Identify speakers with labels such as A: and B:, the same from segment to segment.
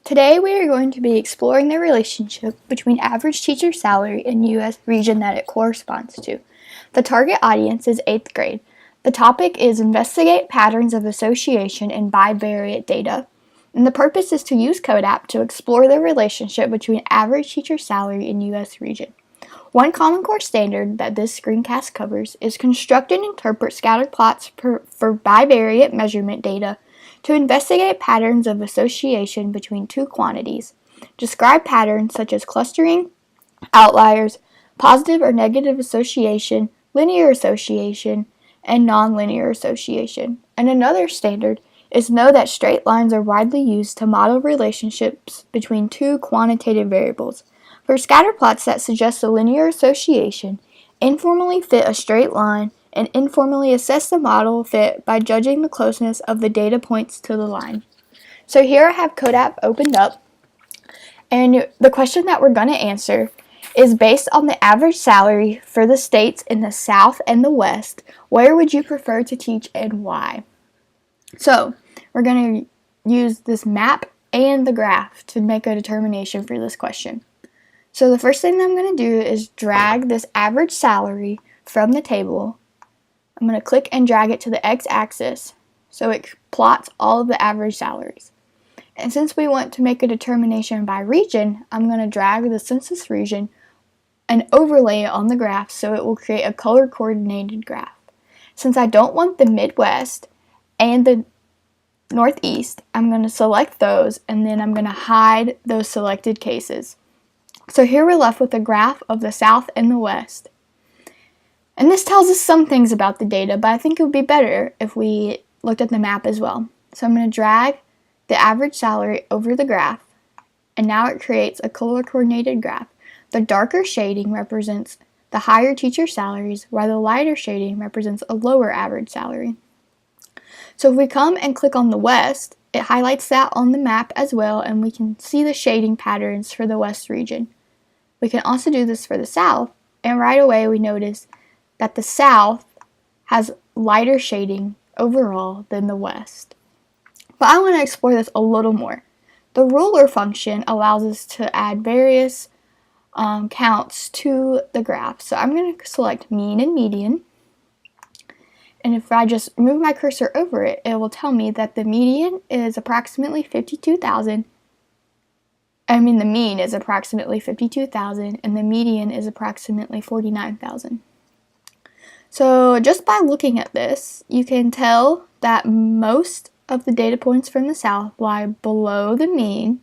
A: Today we are going to be exploring the relationship between average teacher salary and U.S. region that it corresponds to. The target audience is 8th grade. The topic is investigate patterns of association in bivariate data. And the purpose is to use CodeApp to explore the relationship between average teacher salary and U.S. region. One Common Core standard that this screencast covers is construct and interpret scatter plots for bivariate measurement data to investigate patterns of association between two quantities. Describe patterns such as clustering, outliers, positive or negative association, linear association, and nonlinear association. And another standard is know that straight lines are widely used to model relationships between two quantitative variables. For scatter plots that suggest a linear association, informally fit a straight line and informally assess the model fit by judging the closeness of the data points to the line. So here I have CodeApp opened up, and the question that we're going to answer is based on the average salary for the states in the South and the West. Where would you prefer to teach and why? So we're going to use this map and the graph to make a determination for this question. So the first thing that I'm going to do is drag this average salary from the table. I'm going to click and drag it to the x-axis so it plots all of the average salaries. And since we want to make a determination by region, I'm going to drag the census region and overlay it on the graph so it will create a color-coordinated graph. Since I don't want the Midwest and the Northeast, I'm going to select those and then I'm going to hide those selected cases. So here we're left with a graph of the South and the West. And this tells us some things about the data, but I think it would be better if we looked at the map as well. So I'm going to drag the average salary over the graph, and now it creates a color-coordinated graph. The darker shading represents the higher teacher salaries, while the lighter shading represents a lower average salary. So if we come and click on the West, it highlights that on the map as well, and we can see the shading patterns for the West region. We can also do this for the South, and right away we notice that the South has lighter shading overall than the West. But I want to explore this a little more. The ruler function allows us to add various counts to the graph. So I'm going to select mean and median. And if I just move my cursor over it, it will tell me that the median is approximately 52,000. The mean is approximately 52,000 and the median is approximately 49,000. So just by looking at this, you can tell that most of the data points from the South lie below the mean,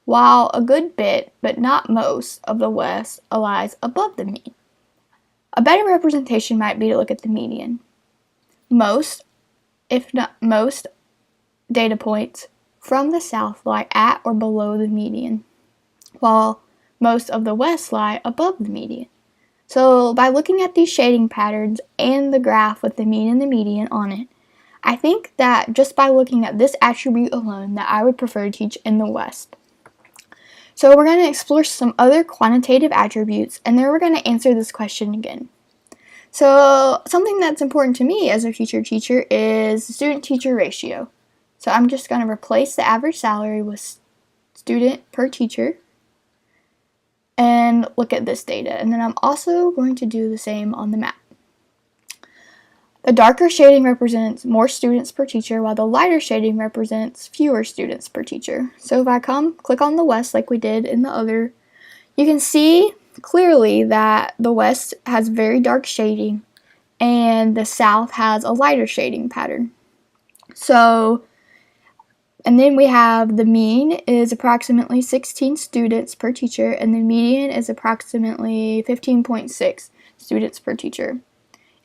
A: while a good bit, but not most, of the West lies above the mean. A better representation might be to look at the median. Most, if not most, data points from the South lie at or below the median, while most of the West lie above the median. So by looking at these shading patterns and the graph with the mean and the median on it, I think that just by looking at this attribute alone that I would prefer to teach in the West. So we're going to explore some other quantitative attributes and then we're going to answer this question again. So something that's important to me as a future teacher is student-teacher ratio. So I'm just going to replace the average salary with student per teacher and look at this data. And then I'm also going to do the same on the map. The darker shading represents more students per teacher, while the lighter shading represents fewer students per teacher. So if I click on the West like we did in the other, you can see clearly that the West has very dark shading and the South has a lighter shading pattern. And then we have the mean is approximately 16 students per teacher and the median is approximately 15.6 students per teacher.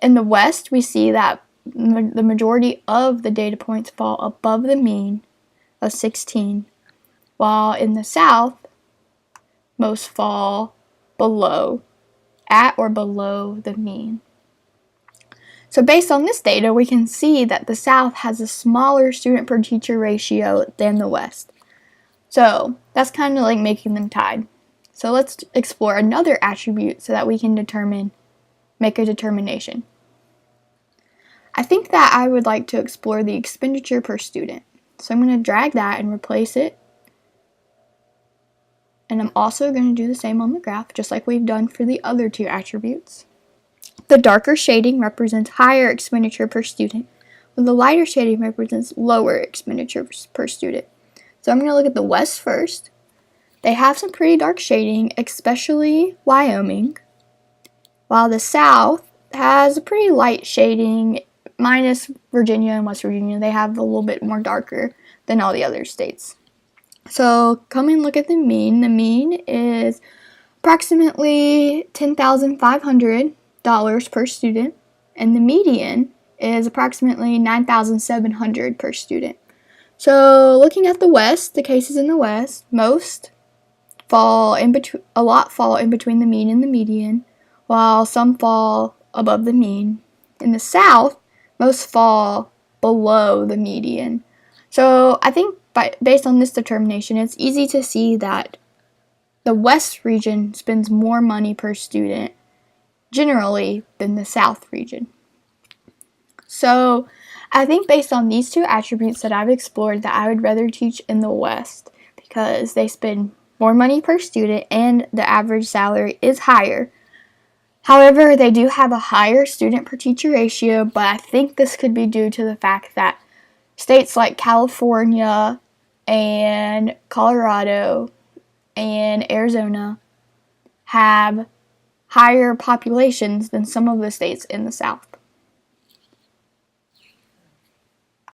A: In the West, we see that the majority of the data points fall above the mean of 16, while in the South, most fall at or below the mean. So based on this data, we can see that the South has a smaller student per teacher ratio than the West. So that's kind of like making them tied. So let's explore another attribute so that we can make a determination. I think that I would like to explore the expenditure per student. So I'm going to drag that and replace it and I'm also going to do the same on the graph, just like we've done for the other two attributes. The darker shading represents higher expenditure per student, while the lighter shading represents lower expenditure per student. So I'm going to look at the West first. They have some pretty dark shading, especially Wyoming, while the South has a pretty light shading, minus Virginia and West Virginia. They have a little bit more darker than all the other states. So come and look at the mean. The mean is approximately $10,500 per student, and the median is approximately $9,700 per student. So looking at the West, the cases in the West, most fall in between, a lot fall in between the mean and the median, while some fall above the mean. In the South, most fall below the median. So I think based on this determination, it's easy to see that the West region spends more money per student generally than the South region. So I think based on these two attributes that I've explored, that I would rather teach in the West because they spend more money per student and the average salary is higher. However, they do have a higher student per teacher ratio, but I think this could be due to the fact that states like California and Colorado and Arizona have higher populations than some of the states in the South.